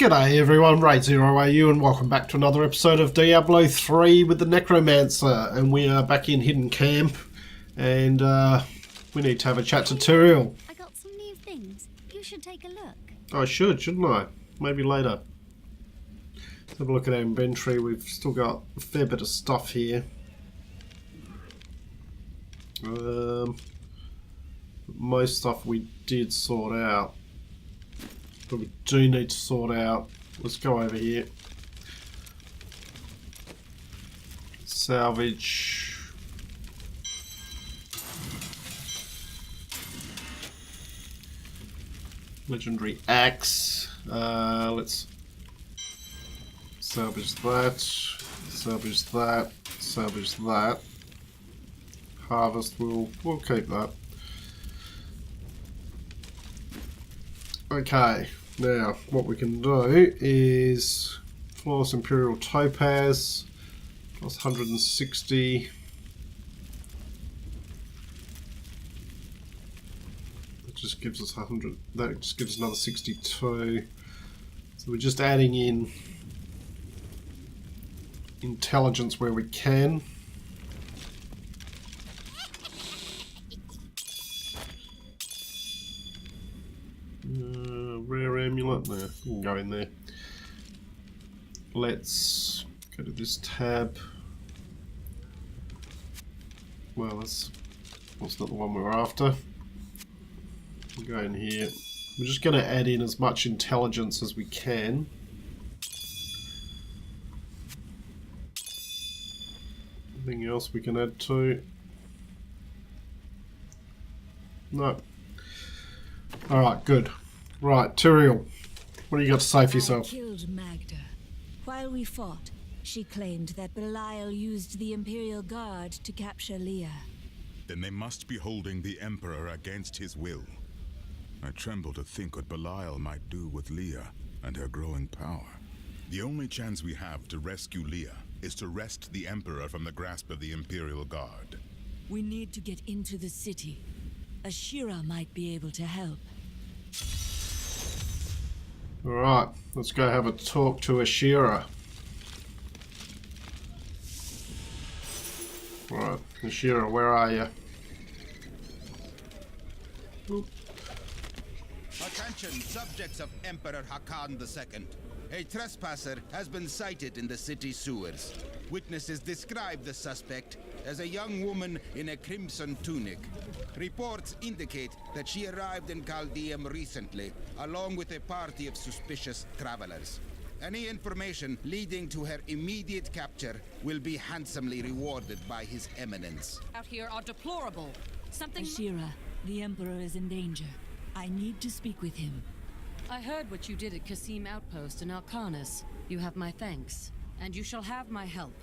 G'day everyone, Raid0AU and welcome back to another episode of Diablo 3 with the Necromancer. And we are back in Hidden Camp and we need to have a chat to Tyrael. I got some new things. You should take a look. I should, shouldn't I? Maybe later. Let's have a look at our inventory. We've still got a fair bit of stuff here. Most stuff we did sort out. But we do need to sort out. Let's go over here. Salvage. Legendary axe. Let's salvage that. Salvage that. Salvage that. Harvest. We'll keep that. Okay. Now, what we can do is flawless Imperial Topaz plus 160. That just gives us 100. That just gives us another 62. So we're just adding in intelligence where we can. Rare amulet, no, we can go in there. Let's go to this tab. Well, that's not the one we're after. We'll go in here. We're just going to add in as much intelligence as we can. Anything else we can add to? No. Alright, good. Right, Tyrael, what do you got to say for yourself? I killed Magda. While we fought, she claimed that Belial used the Imperial Guard to capture Leah. Then they must be holding the Emperor against his will. I tremble to think what Belial might do with Leah and her growing power. The only chance we have to rescue Leah is to wrest the Emperor from the grasp of the Imperial Guard. We need to get into the city. Ashira might be able to help. Alright, let's go have a talk to Ashira. Right, Ashira, where are you? Oop. Attention, subjects of Emperor Hakan II. A trespasser has been sighted in the city sewers. Witnesses describe the suspect as a young woman in a crimson tunic. Reports indicate that she arrived in Caldeum recently, along with a party of suspicious travelers. Any information leading to her immediate capture will be handsomely rewarded by His Eminence. Out here are deplorable. Something. Ashira, the Emperor is in danger. I need to speak with him. I heard what you did at Qasim Outpost in Alcanis. You have my thanks, and you shall have my help.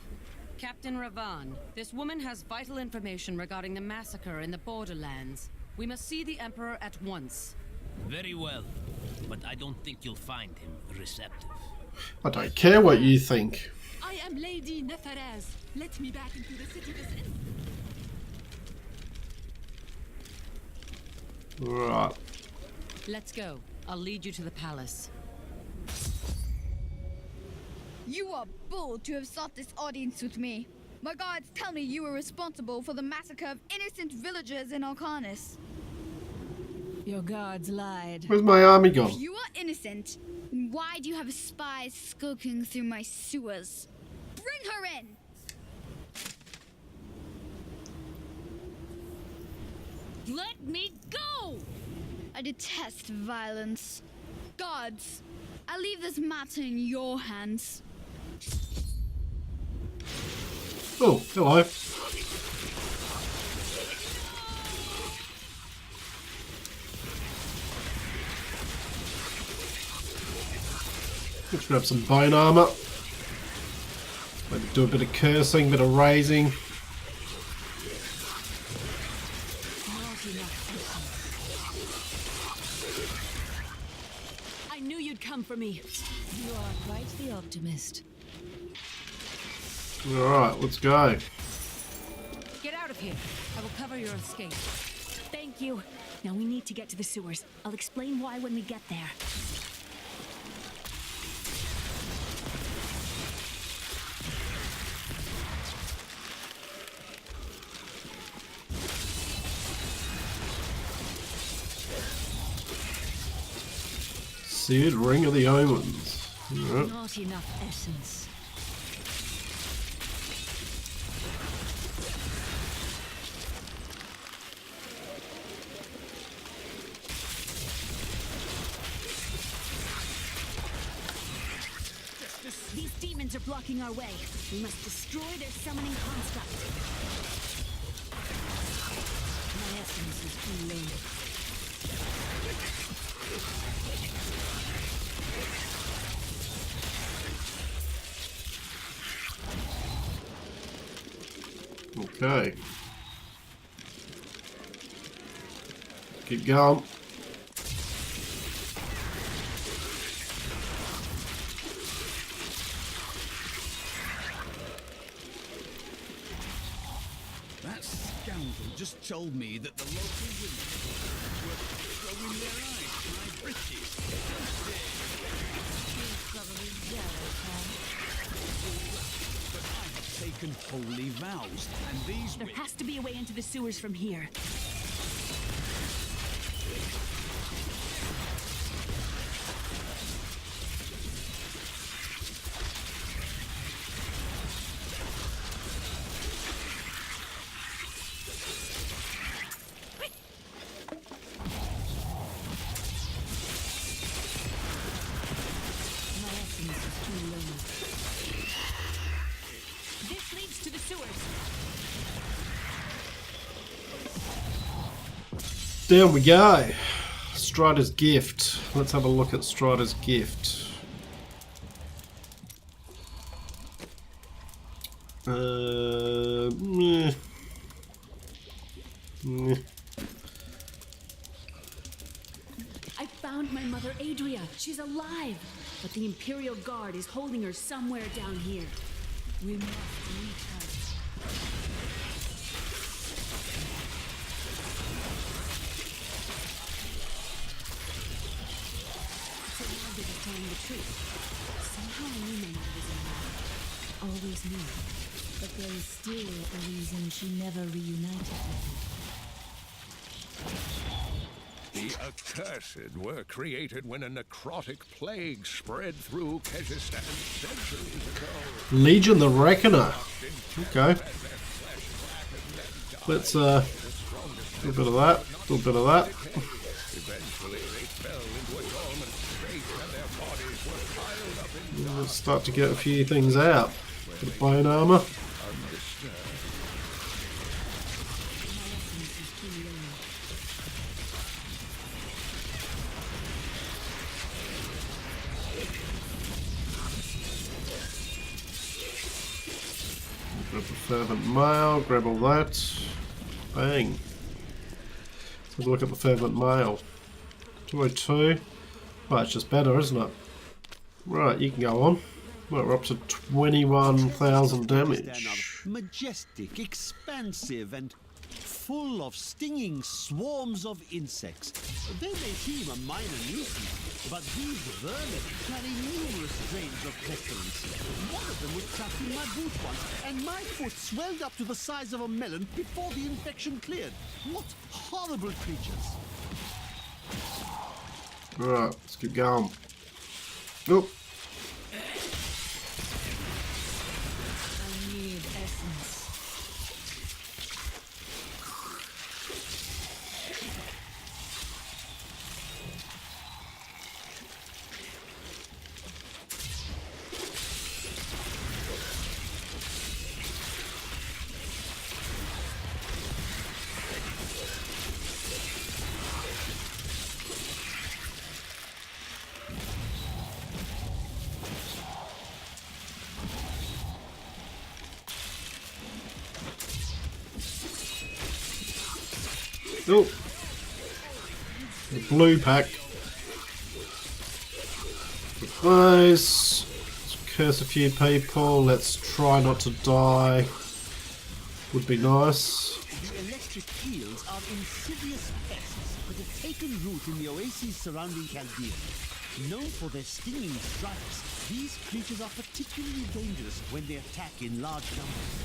Captain Ravan, this woman has vital information regarding the massacre in the Borderlands. We must see the Emperor at once. Very well, but I don't think you'll find him receptive. I don't care what you think. I am Lady Neferez. Let me back into the city this instant. Right. Let's go. I'll lead you to the palace. You are bold to have sought this audience with me. My guards tell me you were responsible for the massacre of innocent villagers in Alcanis. Your guards lied. Where's my army gone? If you are innocent, then why do you have spies skulking through my sewers? Bring her in! Let me go! I detest violence. Guards, I leave this matter in your hands. Oh, hello. Let's grab some bone armor. Maybe do a bit of cursing, bit of raising. I knew you'd come for me. You are quite the optimist. Alright, let's go. Get out of here. I will cover your escape. Thank you. Now we need to get to the sewers. I'll explain why when we get there. Seared Ring of the Omens. Right. Not enough essence. These demons are blocking our way. We must destroy their summoning construct. My essence is too low. Okay. Keep going. That scoundrel just told me that the local women were throwing their eyes at my breeches. He's probably jealous, But I have taken holy vows, and these There has to be a way into the sewers from here. My essence is too low. This leads to the sewers. Down we go. Strider's Gift. Let's have a look at Strider's Gift. Meh. Meh. I found my mother Adria. She's alive. But the Imperial Guard is holding her somewhere down here. We must reach her. So now they're telling the truth. Somehow I knew my mother was alive. Always knew. But there is still a reason she never reunited with him. The Accursed were created when a necrotic plague spread through Kyrgyzstan centuries ago. Legion the Reckoner. Okay. Let's do a bit of that. Do a bit of that. Eventually they fell into a dormant state and their bodies were piled up in Let's start to get a few things out. Bit of bone armor. undisturbed. My essence is too low. Grab the Fervent Mail. Grab all that. Bang. Let's have a look at the Fervent Mail. 202. Well, it's just better, isn't it? Right, you can go on. Well, we're up to 21,000 damage. Majestic, expansive, and full of stinging swarms of insects. They may seem a minor nuisance, but these vermin carry numerous strains of pestilence. One of them was trapped in my boot once, and my foot swelled up to the size of a melon before the infection cleared. What horrible creatures! Right, let's keep going. Oh, I need essence. oh. The blue pack. Nice. Let's curse a few people. Let's try not to die. Would be nice. The electric eels are insidious pests that have taken root in the oases surrounding Chaldea. Known for their stinging strikes, these creatures are particularly dangerous when they attack in large numbers.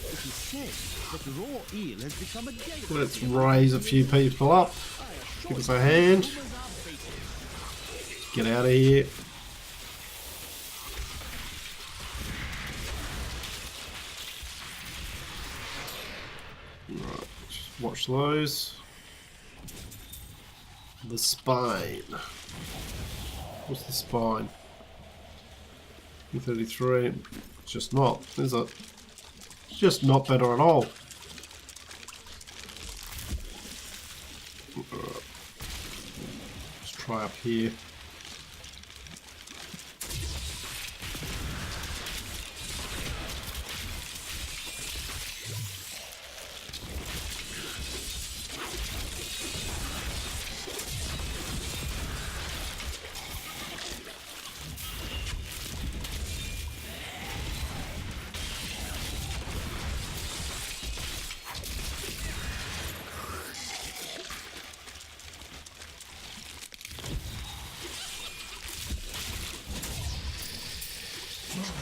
It is said that raw eel has become a delicacy. Let's raise a few people up. Give us a hand. Get out of here. Right, watch those. The spine. What's the spine? 33. It's just not, is it? It's just not better at all. Let's try up here.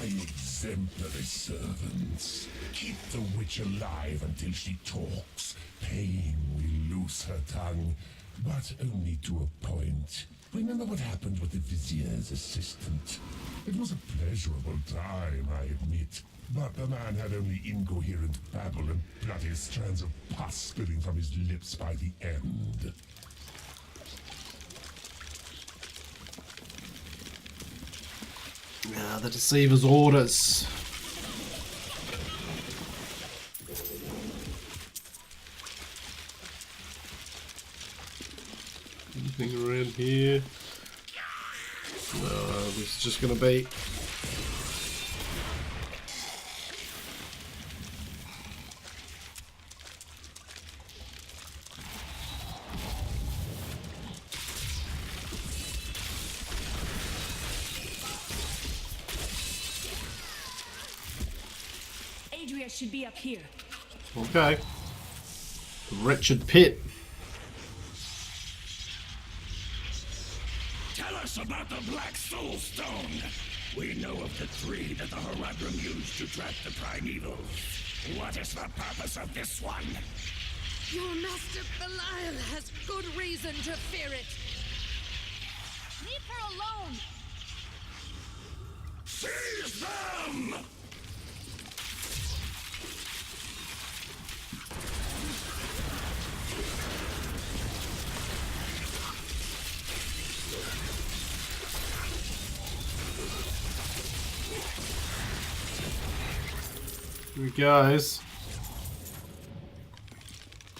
My exemplary servants. Keep the witch alive until she talks. Pain will loose her tongue, but only to a point. Remember what happened with the vizier's assistant? It was a pleasurable time, I admit. But the man had only incoherent babble and bloody strands of pus spilling from his lips by the end. Ah, the Deceiver's orders. Anything around here? No, this is just gonna be... Adria should be up here. Okay. The wretched pit. Tell us about the Black Soul Stone. We know of the three that the Horadrim used to trap the primevals. What is the purpose of this one? Your master Belial has good reason to fear it. Leave her alone! Seize them! Here we guys.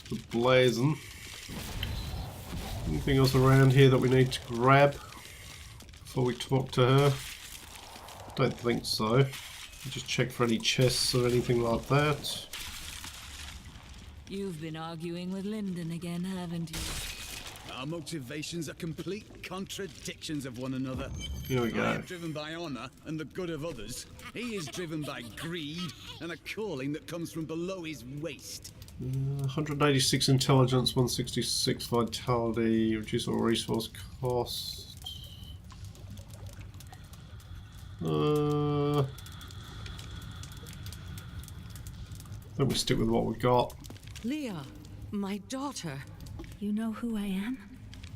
The blazing. Anything else around here that we need to grab before we talk to her? Don't think so. Just check for any chests or anything like that. You've been arguing with Lyndon again, haven't you? Our motivations are complete contradictions of one another. Here we go. I am driven by honor and the good of others. He is driven by greed and a calling that comes from below his waist. 186 intelligence, 166 vitality, reduce all resource cost. I think we stick with what we got. Leah, my daughter. You know who I am?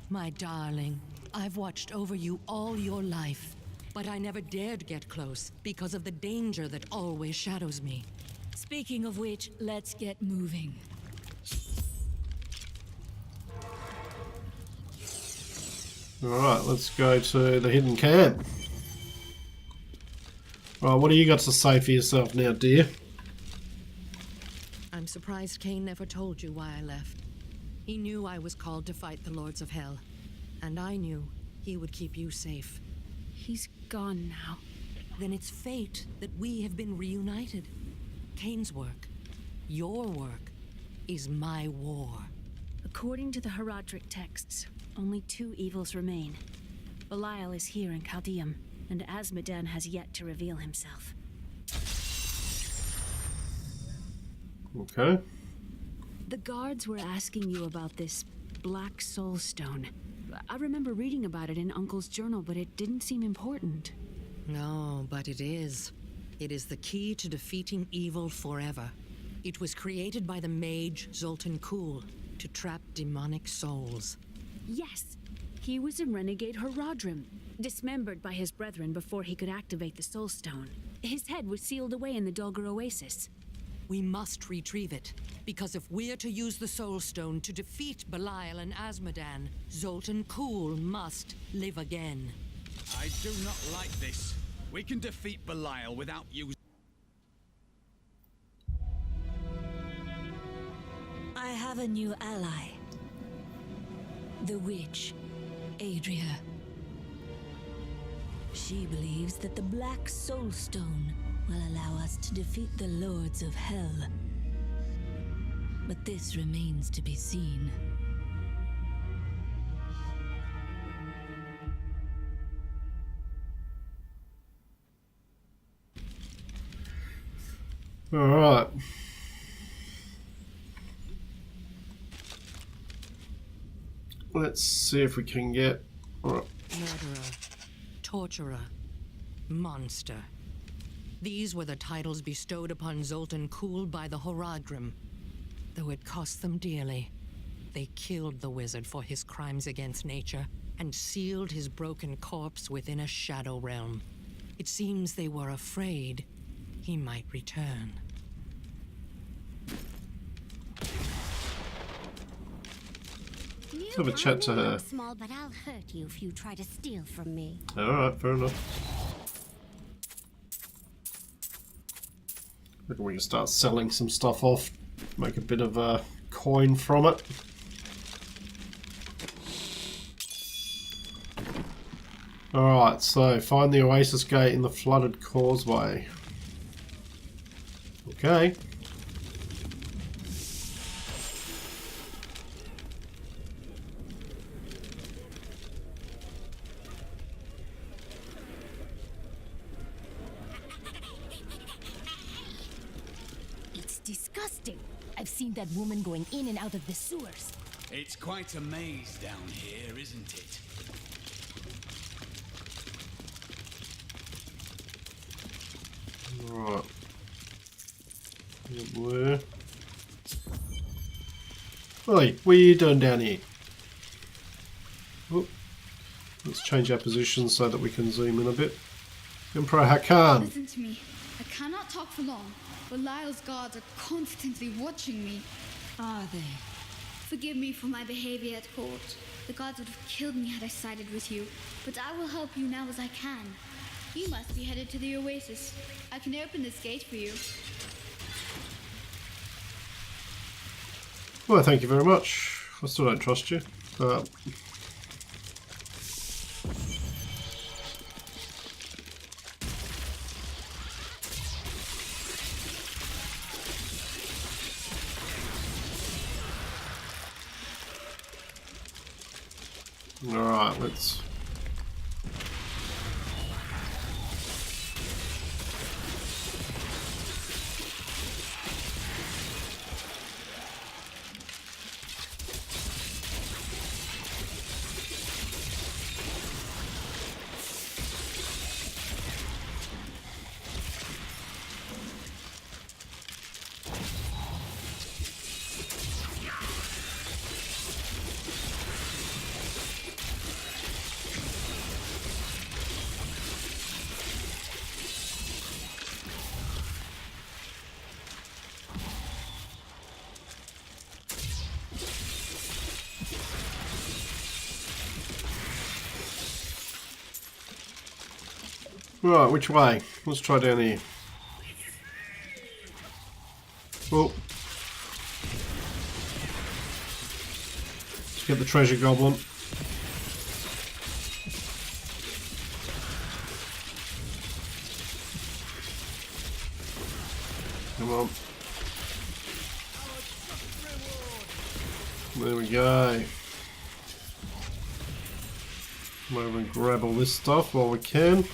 My darling, I've watched over you all your life, but I never dared get close because of the danger that always shadows me. Speaking of which, let's get moving. Alright, let's go to the hidden camp. Right, what do you got to say for yourself now, dear? I'm surprised Cain never told you why I left. He knew I was called to fight the Lords of Hell, and I knew he would keep you safe. He's gone now. Then it's fate that we have been reunited. Cain's work, your work, is my war. According to the Horadric texts, only two evils remain. Belial is here in Chaldeum, and Azmodan has yet to reveal himself. Okay. The guards were asking you about this Black Soul Stone. I remember reading about it in Uncle's journal, but it didn't seem important. No, but it is. It is the key to defeating evil forever. It was created by the mage Zoltan Kuhl to trap demonic souls. Yes, he was a renegade Horadrim. Dismembered by his brethren before he could activate the Soul Stone. His head was sealed away in the Dogger Oasis. We must retrieve it, because if we're to use the Soul Stone to defeat Belial and Azmodan, Zoltan Kulle must live again. I do not like this. We can defeat Belial without using... I have a new ally. The witch, Adria. She believes that the Black Soul Stone will allow us to defeat the Lords of Hell. But this remains to be seen. All right. Let's see if we can get... Right. Murderer, torturer, monster. These were the titles bestowed upon Zoltan Kulle by the Horadrim. Though it cost them dearly, they killed the wizard for his crimes against nature and sealed his broken corpse within a shadow realm. It seems they were afraid he might return. Let's have a chat to her. Small, but I'll hurt you if you try to steal from me. Alright, fair enough. Maybe we can start selling some stuff off, make a bit of a coin from it. Alright, so find the Oasis Gate in the flooded causeway. Okay. It's disgusting. I've seen that woman going in and out of the sewers. It's quite a maze down here, isn't it? Right. Where? Oi, what are you doing down here? Oh, let's change our position so that we can zoom in a bit. Emperor Hakan. Listen to me. I cannot talk for long. Belial's guards are constantly watching me. Are they? Forgive me for my behavior at court. The gods would have killed me had I sided with you. But I will help you now as I can. You must be headed to the Oasis. I can open this gate for you. Well, thank you very much. I still don't trust you. Alright, let's... Right, which way? Let's try down here. Oh. Let's get the treasure goblin. Come on. There we go. Come over and grab all this stuff while we can.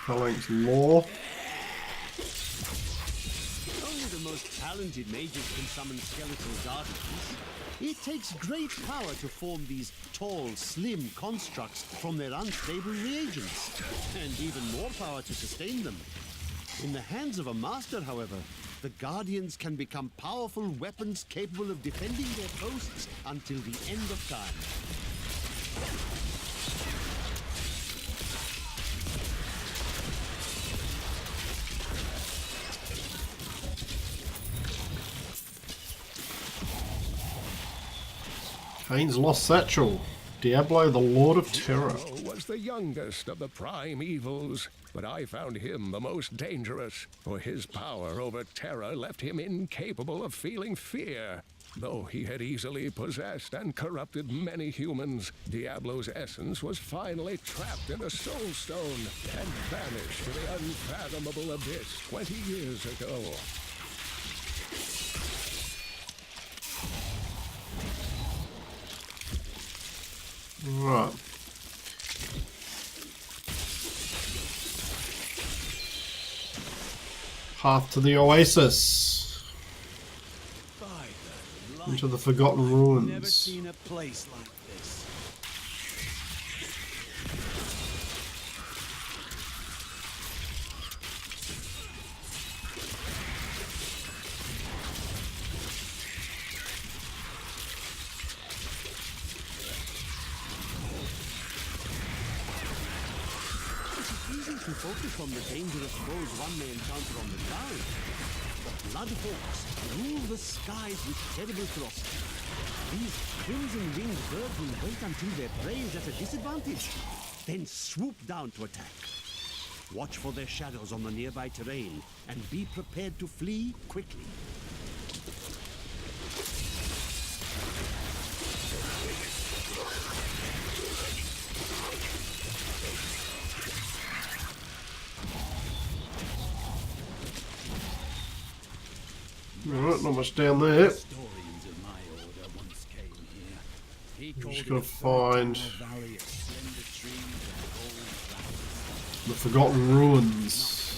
Phalanx Law. Only the most talented mages can summon skeletal guardians. It takes great power to form these tall, slim constructs from their unstable reagents, and even more power to sustain them. In the hands of a master, however, the guardians can become powerful weapons capable of defending their posts until the end of time. Kane's Lost Satchel. Diablo, the Lord of Terror. Diablo was the youngest of the prime evils, but I found him the most dangerous, for his power over terror left him incapable of feeling fear. Though he had easily possessed and corrupted many humans, Diablo's essence was finally trapped in a soul stone and vanished to the unfathomable abyss 20 years ago. Right. Path to the Oasis. Into the Forgotten Ruins. Never seen a place like this. It's easy to focus on the dangerous foes one may encounter on the ground. Blood hawks rule the skies with terrible ferocity. These crimson-winged birds will wait until their prey is at a disadvantage, then swoop down to attack. Watch for their shadows on the nearby terrain, and be prepared to flee quickly. Alright, not much down there. I'm just gonna find the Forgotten Ruins.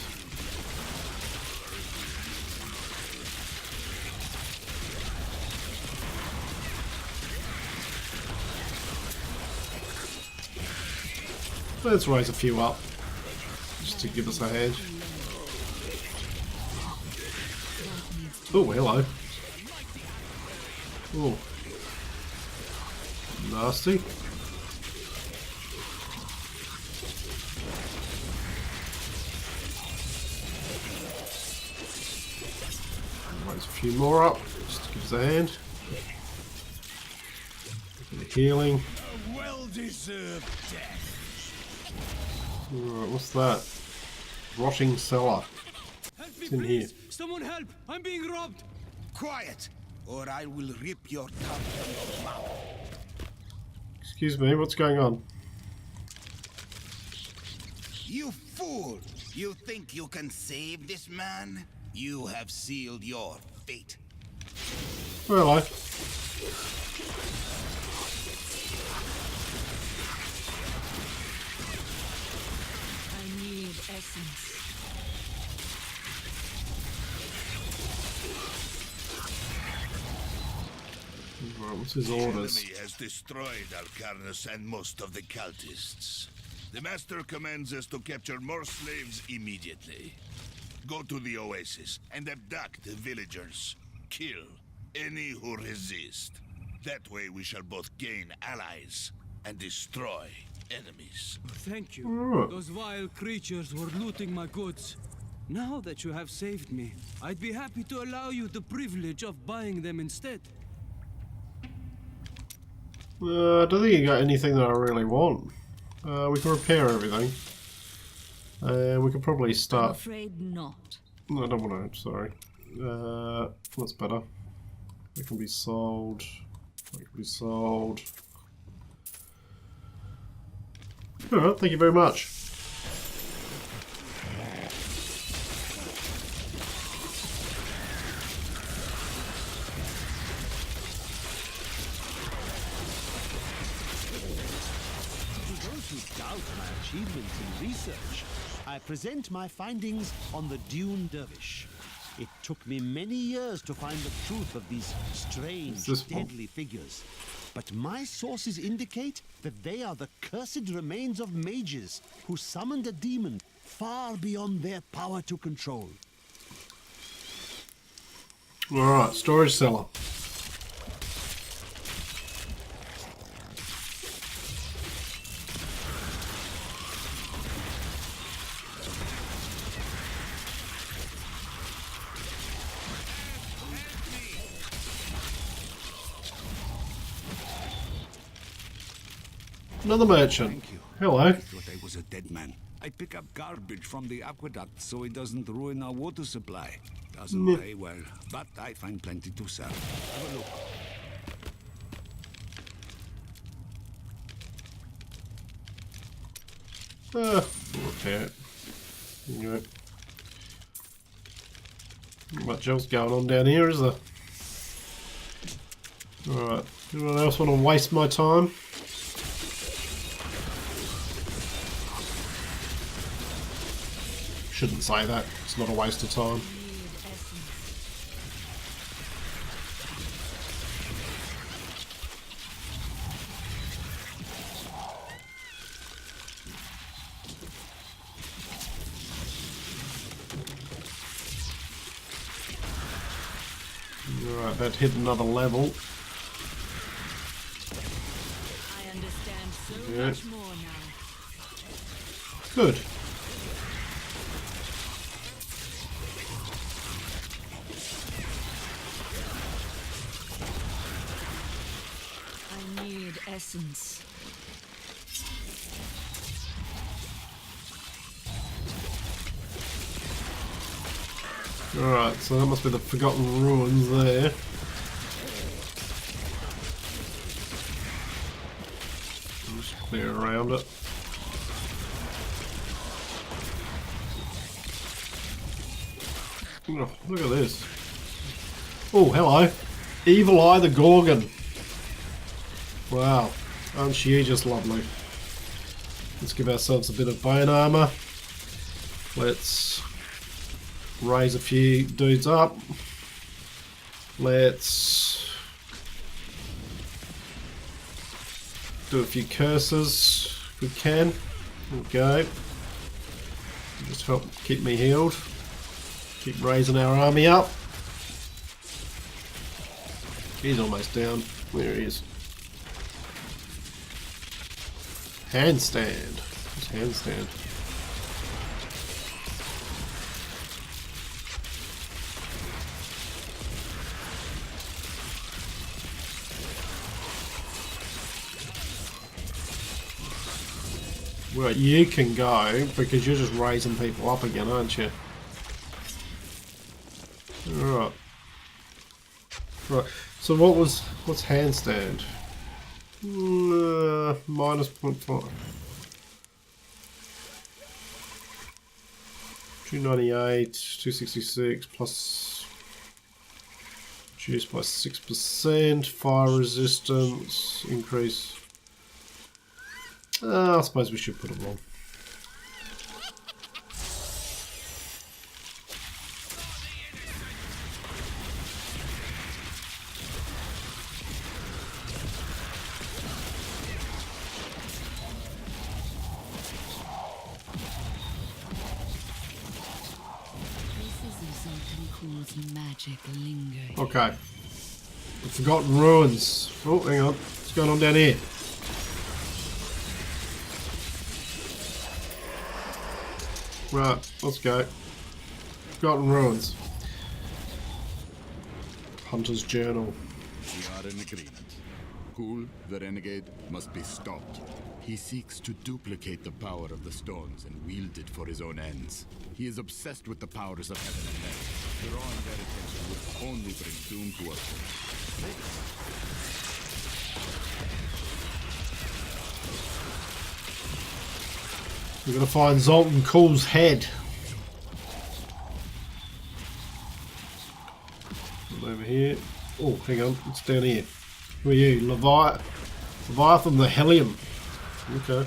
Let's raise a few up, just to give us a head. Oh, hello. Oh. Nasty. Raise a few more up, just to give us a hand. Bit of healing. A well-deserved death. Alright, what's that? Rotting cellar. What's in here? Someone help! I'm being robbed! Quiet, or I will rip your tongue from your mouth. Excuse me, what's going on? You fool! You think you can save this man? You have sealed your fate. Hello. I need essence. Right, what's his The orders? enemy has destroyed Alcarnus and most of the cultists. The Master commands us to capture more slaves immediately. Go to the Oasis and abduct the villagers. Kill any who resist. That way we shall both gain allies and destroy enemies. Thank you. Alright. Those vile creatures were looting my goods. Now that you have saved me, I'd be happy to allow you the privilege of buying them instead. I don't think you got anything that I really want. We can repair everything. We can probably I'm start... afraid not. No, I don't want to, sorry. What's better? It can be sold. It can be sold. Alright, thank you very much. Doubt my achievements in research. I present my findings on the Dune Dervish. It took me many years to find the truth of these strange, deadly figures. But my sources indicate that they are the cursed remains of mages who summoned a demon far beyond their power to control. Alright, storage cellar. Another merchant. Thank you. Hello. I thought I was a dead man. I pick up garbage from the aqueduct so it doesn't ruin our water supply. Doesn't pay well, but I find plenty to sell. Have a look. Repair it. Anyway. Not much else going on down here, is there? Alright. Anyone else want to waste my time? Shouldn't say that. It's not a waste of time. Alright, that hit another level. I understand so Yeah. much more now. Good. I need essence. Alright, so that must be the Forgotten Ruins there. Just clear around it. Oh, look at this. Oh, hello. Evil Eye the Gorgon. Wow. Aren't she just lovely? Let's give ourselves a bit of bone armor. Let's raise a few dudes up. Let's do a few curses if we can. There we go. Just help keep me healed. Keep raising our army up. He's almost down. There he is. Handstand. What's handstand? Well, you can go because you're just raising people up again, aren't you? Alright. Right. So what's handstand? Minus 0.5. 298, 266 plus reduced by 6%, fire resistance, increase. I suppose we should put them on. Okay. The Forgotten Ruins. Oh, hang on. What's going on down here? Right, let's go. Forgotten Ruins. Hunter's Journal. We are in agreement. Kul, the renegade, must be stopped. He seeks to duplicate the power of the stones and wield it for his own ends. He is obsessed with the powers of heaven and earth. Drawing their attention would only bring doom to us. We're gonna find Zoltan Kul's head. Over here. Oh, hang on. It's down here. Who are you? Leviathan the Hellion. Okay.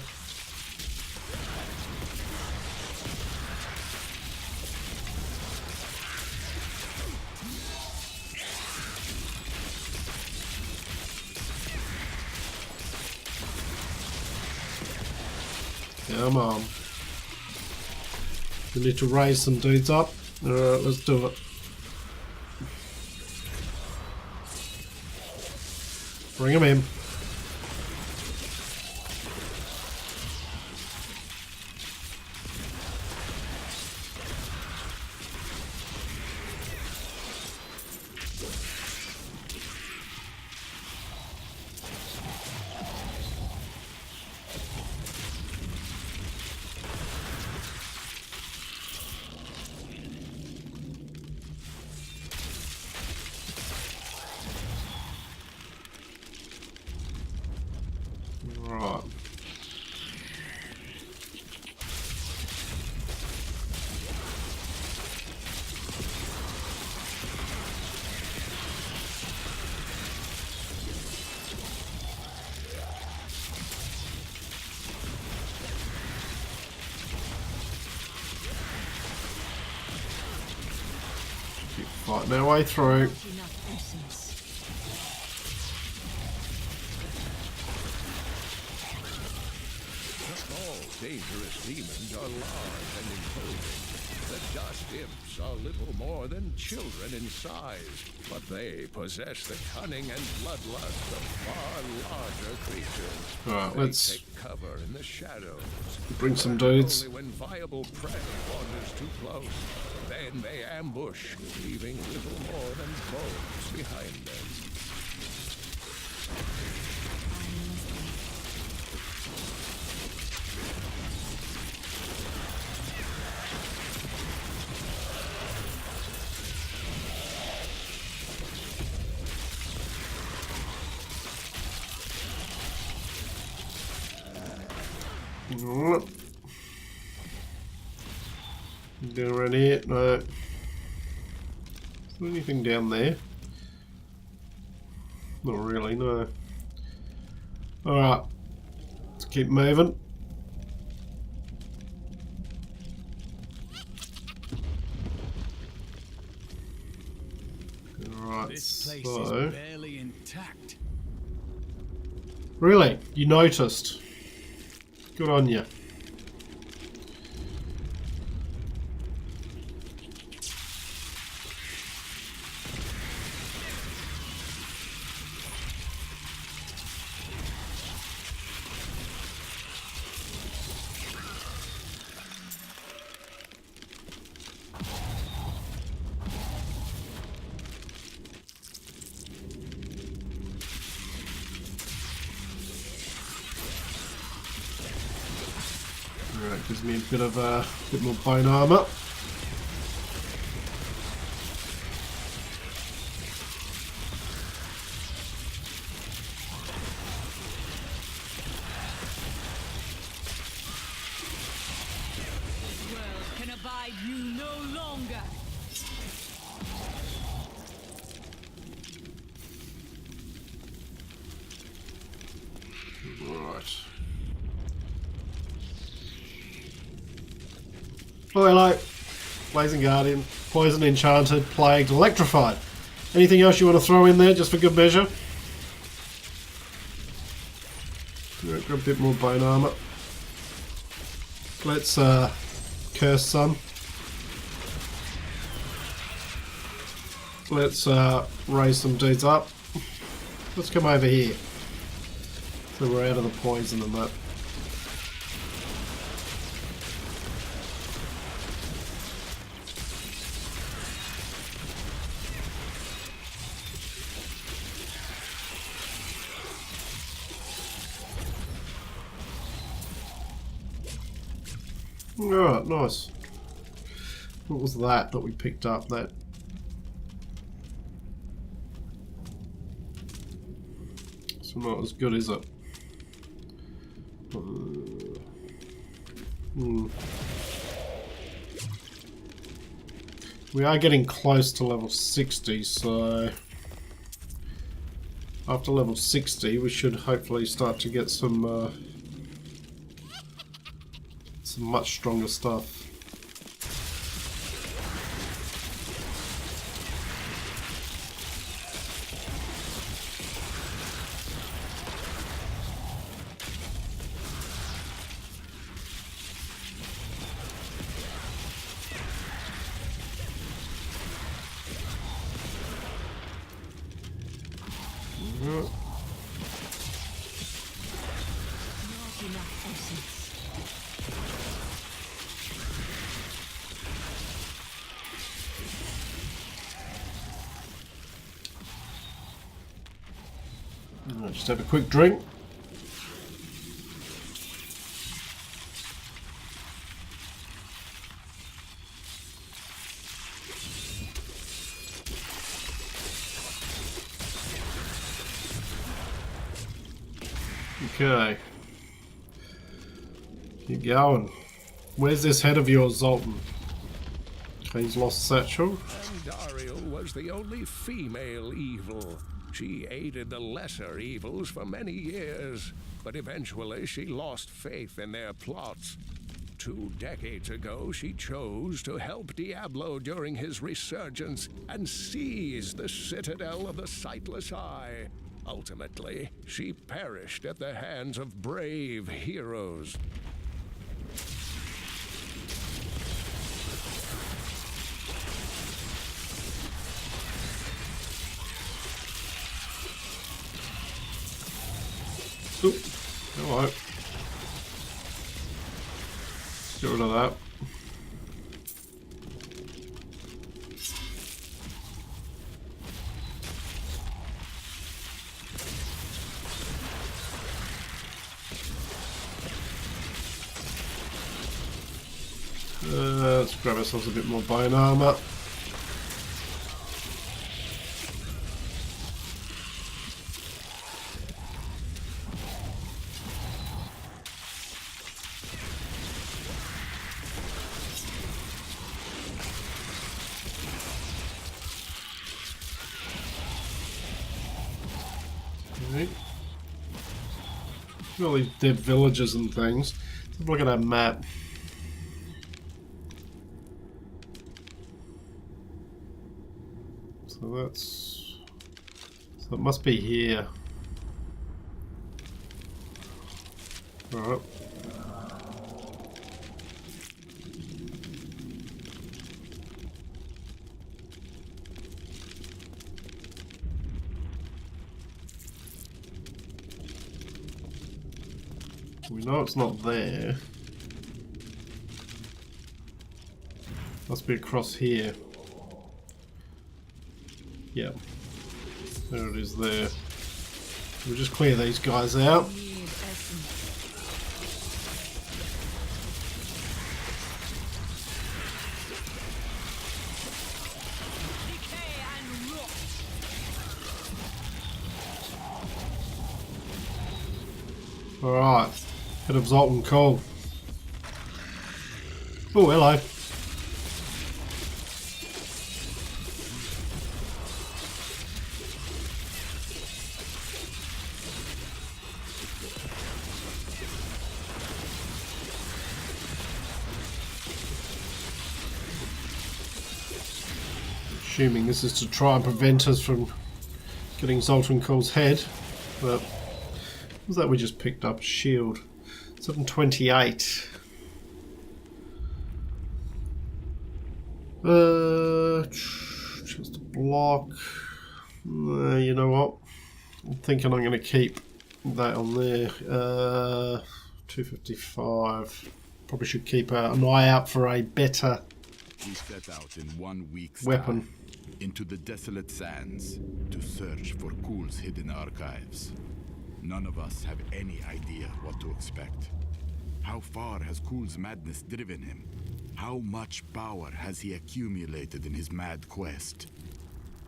Come on. We need to raise some dudes up. Alright, let's do it. Bring him in. Fighting our way through. All dangerous demons are large and imposing. The dust imps are little more than children in size, but they possess the cunning and bloodlust of far larger creatures. Alright, they let's take cover in the shadows. bring some dudes. Only when viable prey wanders too close, then they ambush, leaving little more than bones behind them. Down around here? No. Is there anything down there? Not really, no. Alright. Let's keep moving. Alright, This place so... is barely intact. Really? You noticed? Good on you. Alright, gives me a bit of bit more bone armor. This world can abide you no longer. Right. Oh, hello. Blazing Guardian, Poison Enchanted, Plagued, Electrified. Anything else you want to throw in there just for good measure? Right, grab a bit more bone armor. Let's curse some. Let's raise some dudes up. Let's come over here. So we're out of the poison and that. Alright, nice. What was that we picked up? That it's not as good, is it? We are getting close to level 60, so after level 60 we should hopefully start to get some much stronger stuff. Just have a quick drink. Okay. Keep going. Where's this head of yours, Zoltan? Okay, he's lost Satchel. Dariel was the only female evil. She aided the lesser evils for many years, but eventually she lost faith in their plots. 2 decades ago, she chose to help Diablo during his resurgence and seize the citadel of the Sightless Eye. Ultimately, she perished at the hands of brave heroes. Oop. Alright. Get rid of that. Let's grab ourselves a bit more bone armor. All these dead villages and things. Let's have a look at our map. So it must be here. Alright. We know it's not there. Must be across here. Yep. There it is there. We'll just clear these guys out. Alright. Head of Zoltan Call. Oh, hello. Assuming this is to try and prevent us from getting Zoltan Call's head, but what was that we just picked up? Shield. 728. Just a block. You know what? I'm thinking I'm going to keep that on there. 255. Probably should keep an eye out for a better We set out in 1 week's weapon. time into the desolate sands to search for Kul's hidden archives. None of us have any idea what to expect. How far has Kul's madness driven him? How much power has he accumulated in his mad quest?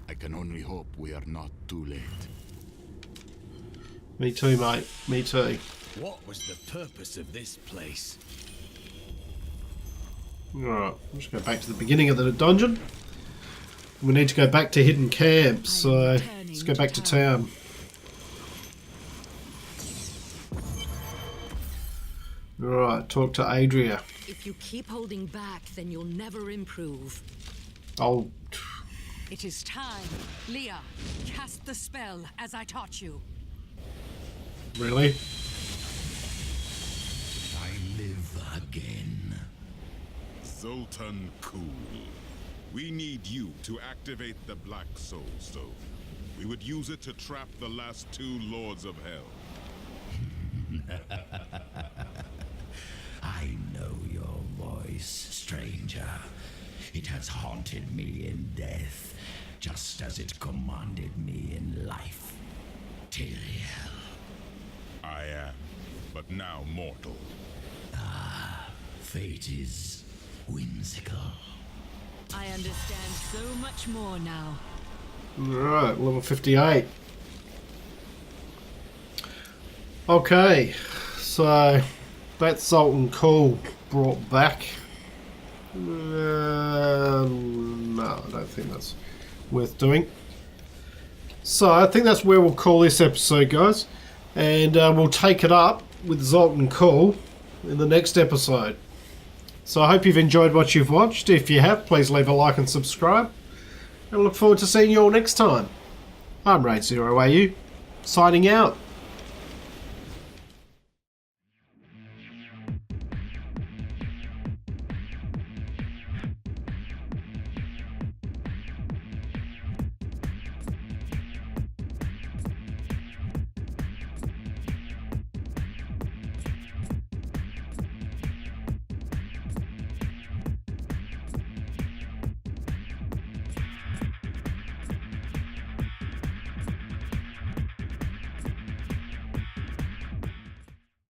I can only hope we are not too late. Me too, mate. Me too. What was the purpose of this place? Alright, let's go back to the beginning of the dungeon. We need to go back to hidden camp, so let's go back to town. Alright, talk to Adria. If you keep holding back, then you'll never improve. Oh, It is time. Leah, cast the spell as I taught you. really? I live again. Zoltan Kul. We need you to activate the Black Soul Stone. We would use it to trap the last 2 Lords of Hell. I know your voice, stranger. It has haunted me in death, just as it commanded me in life. Tyrael. I am, but now mortal. Fate is whimsical. I understand so much more now. Alright, level 58. Okay, so that's Zoltan Call brought back. No, I don't think that's worth doing. So I think that's where we'll call this episode, guys. And we'll take it up with Zoltan Call in the next episode. So I hope you've enjoyed what you've watched. If you have, please leave a like and subscribe. And I look forward to seeing you all next time. I'm Raid0AU, signing out.